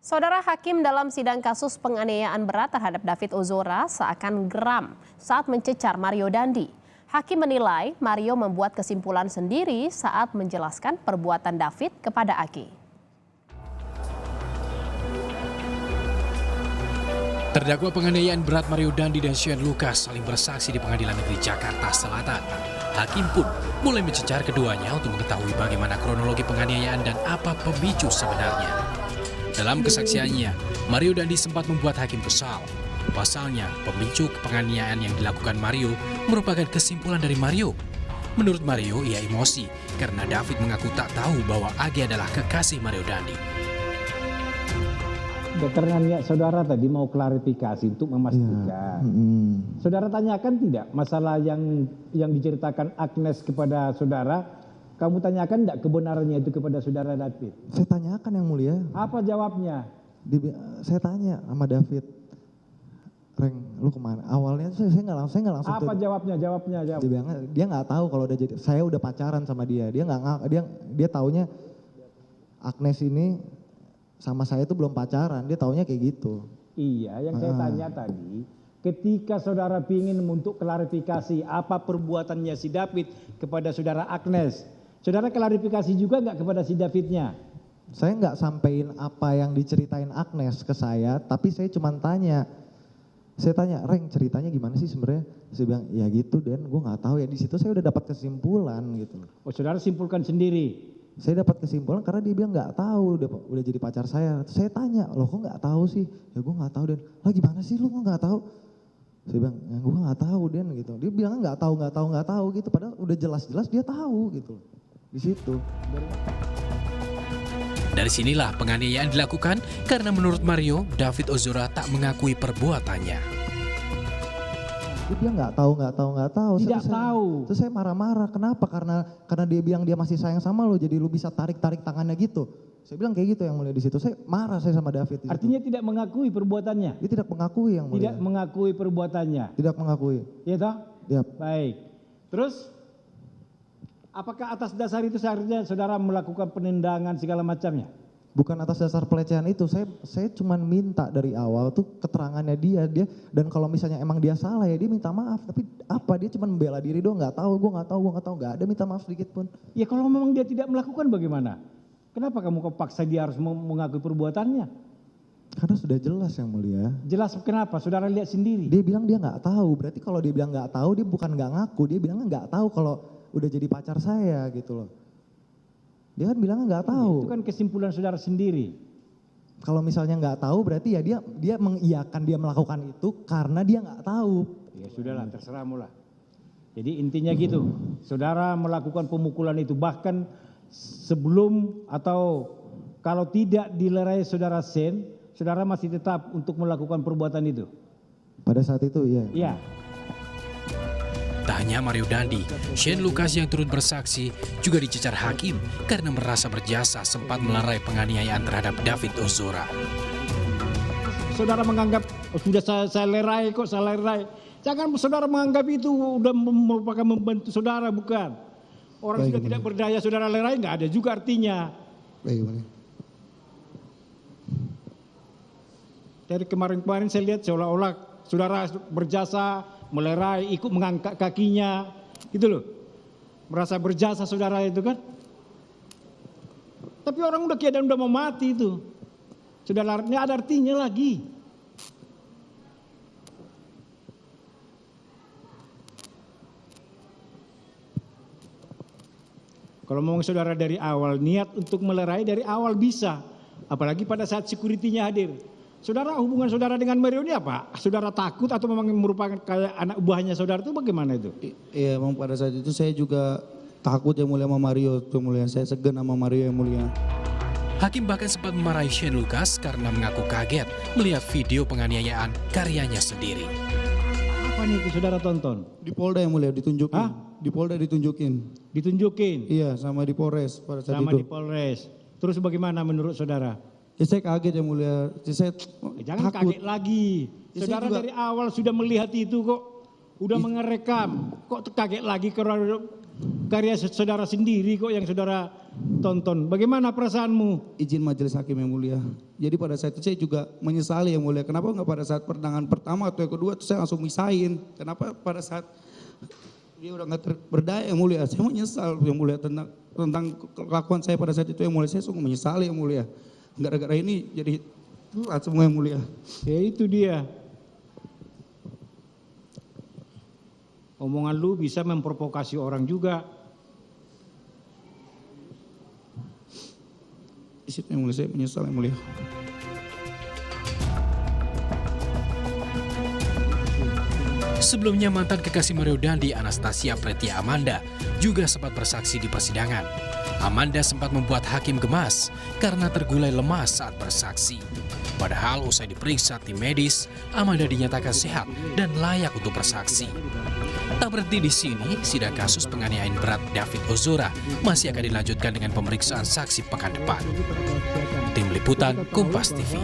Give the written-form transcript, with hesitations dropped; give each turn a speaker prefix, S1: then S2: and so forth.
S1: Saudara hakim dalam sidang kasus penganiayaan berat terhadap David Ozora seakan geram saat mencecar Mario Dandi. Hakim menilai Mario membuat kesimpulan sendiri saat menjelaskan perbuatan David kepada Aki.
S2: Terdakwa penganiayaan berat Mario Dandi dan Shane Lucas saling bersaksi di Pengadilan Negeri Jakarta Selatan. Hakim pun mulai mencecar keduanya untuk mengetahui bagaimana kronologi penganiayaan dan apa pemicu sebenarnya. Dalam kesaksiannya, Mario Dandi sempat membuat hakim kesal. Pasalnya, pemicu penganiayaan yang dilakukan Mario merupakan kesimpulan dari Mario. Menurut Mario, ia emosi karena David mengaku tak tahu bahwa Agi adalah kekasih Mario Dandi.
S3: Keterangannya saudara tadi mau klarifikasi untuk memastikan. Saudara tanyakan tidak masalah yang diceritakan Agnes kepada saudara? Kamu tanyakan tidak kebenarannya itu kepada saudara David?
S4: Saya tanyakan yang mulia.
S3: Apa jawabnya?
S4: Saya tanya sama David, Reng, lu kemana? Awalnya saya nggak langsung.
S3: Apa jawabnya? Jawab.
S4: Dia nggak tahu kalau udah jadi. Saya udah pacaran sama dia. Dia taunya Agnes ini sama saya itu belum pacaran. Dia taunya kayak gitu.
S3: Iya, yang saya tanya tadi, ketika saudara ingin untuk klarifikasi apa perbuatannya si David kepada saudara Agnes, saudara klarifikasi juga nggak kepada si Davidnya?
S4: Saya nggak sampein apa yang diceritain Agnes ke saya, tapi saya cuma tanya. Saya tanya, Reng, ceritanya gimana sih sebenarnya? Saya bilang, ya gitu, Dan, gue nggak tahu ya. Di situ saya udah dapat kesimpulan gitu.
S3: Oh, saudara simpulkan sendiri?
S4: Saya dapat kesimpulan karena dia bilang nggak tahu, udah jadi pacar saya. Terus saya tanya, loh kok nggak tahu sih? Ya gue nggak tahu, Dan. Lah gimana sih lu kok nggak tahu? Saya bilang, ya gue nggak tahu, Den, gitu. Dia bilang nggak tahu gitu. Padahal udah jelas-jelas dia tahu gitu. Di situ.
S2: Dari sinilah penganiayaan dilakukan karena menurut Mario, David Ozora tak mengakui perbuatannya.
S4: Dia bilang nggak tahu.
S3: Tidak tahu.
S4: Terus saya marah-marah. Kenapa? Karena dia bilang dia masih sayang sama lo, jadi lu bisa tarik tangannya gitu. Saya bilang kayak gitu yang mulia di situ. Saya marah sama David.
S3: Artinya tidak mengakui perbuatannya?
S4: Dia tidak mengakui yang mulia.
S3: Tidak mengakui perbuatannya?
S4: Tidak mengakui.
S3: Iya toh?
S4: Yap.
S3: Baik. Terus apakah atas dasar itu seharusnya saudara melakukan penendangan segala macamnya?
S4: Bukan atas dasar pelecehan itu. Saya cuma minta dari awal tuh keterangannya dia dan kalau misalnya emang dia salah ya dia minta maaf. Tapi apa dia cuma membela diri doang, nggak tahu, gue nggak tahu, nggak ada minta maaf sedikit pun.
S3: Ya kalau memang dia tidak melakukan bagaimana? Kenapa kamu paksa dia harus mengakui perbuatannya?
S4: Karena sudah jelas yang mulia.
S3: Jelas kenapa? Saudara lihat sendiri.
S4: Dia bilang dia nggak tahu. Berarti kalau dia bilang nggak tahu, dia bukan nggak ngaku. Dia bilang nggak tahu kalau udah jadi pacar saya gitu loh. Dia kan bilang nggak tahu.
S3: Itu kan kesimpulan saudara sendiri.
S4: Kalau misalnya nggak tahu, berarti ya dia mengiyakan dia melakukan itu karena dia nggak tahu.
S3: Ya sudahlah, terserahmu lah. Jadi intinya gitu. Saudara melakukan pemukulan itu bahkan sebelum atau kalau tidak dilerai saudara Sen, saudara masih tetap untuk melakukan perbuatan itu?
S4: Pada saat itu iya.
S3: Iya.
S2: Tak hanya Mario Dandi, Shane Lucas yang turut bersaksi juga dicecar hakim karena merasa berjasa sempat melerai penganiayaan terhadap David Ozora.
S3: Saudara menganggap sudah saya lerai kok, saya lerai. Jangan saudara menganggap itu sudah merupakan membantu saudara, bukan. Orang sudah tidak berdaya saudara lerai, nggak ada juga artinya.
S4: Baik.
S3: Dari kemarin-kemarin saya lihat seolah-olah saudara berjasa melerai, ikut mengangkat kakinya, gitu loh. Merasa berjasa saudara itu kan. Tapi orang udah keadaan udah mau mati itu. Saudara ini ada artinya lagi. Kalau memang saudara dari awal niat untuk melerai dari awal bisa. Apalagi pada saat security-nya hadir. Saudara, hubungan saudara dengan Mario ini apa? Saudara takut atau memang merupakan kayak anak buahnya saudara itu bagaimana itu?
S5: Iya, memang pada saat itu saya juga takut yang mulia sama Mario, yang mulia. Saya segan sama Mario yang mulia.
S2: Hakim bahkan sempat memarahi Shane Lucas karena mengaku kaget melihat video penganiayaan karyanya sendiri.
S3: Apa nih itu saudara tonton?
S5: Di Polda yang mulia ditunjukin.
S3: Hah?
S5: Di Polda ditunjukin.
S3: Ditunjukin?
S5: Iya, sama di Polres pada saat
S3: sama
S5: itu.
S3: di Polres. Terus bagaimana menurut saudara?
S5: Ya, saya kaget yang mulia. Saya
S3: jangan
S5: takut.
S3: kaget lagi.
S5: Ya,
S3: saudara
S5: juga,
S3: dari awal sudah melihat itu kok. Udah mengerekam. Kok kaget lagi karya saudara sendiri kok yang saudara tonton. Bagaimana perasaanmu?
S5: Izin majelis hakim yang mulia. Jadi pada saat itu saya juga menyesali yang mulia. Kenapa nggak pada saat persidangan pertama atau yang kedua itu saya langsung misahin? Kenapa pada saat dia udah nggak berdaya yang mulia? Saya menyesal yang mulia tentang kelakuan saya pada saat itu yang mulia. Saya sungguh menyesali yang mulia. Gara-gara ini jadi semua yang mulia.
S3: Ya itu dia. Omongan lu bisa memprovokasi orang juga.
S5: Di situ yang mulia saya menyesal yang mulia.
S2: Sebelumnya mantan kekasih Mario Dandi, Anastasia Pretia Amanda, juga sempat bersaksi di persidangan. Amanda sempat membuat hakim gemas karena tergulai lemas saat bersaksi. Padahal usai diperiksa tim medis, Amanda dinyatakan sehat dan layak untuk bersaksi. Tak berhenti di sini, sidang kasus penganiayaan berat David Ozora masih akan dilanjutkan dengan pemeriksaan saksi pekan depan. Tim Liputan Kompas TV.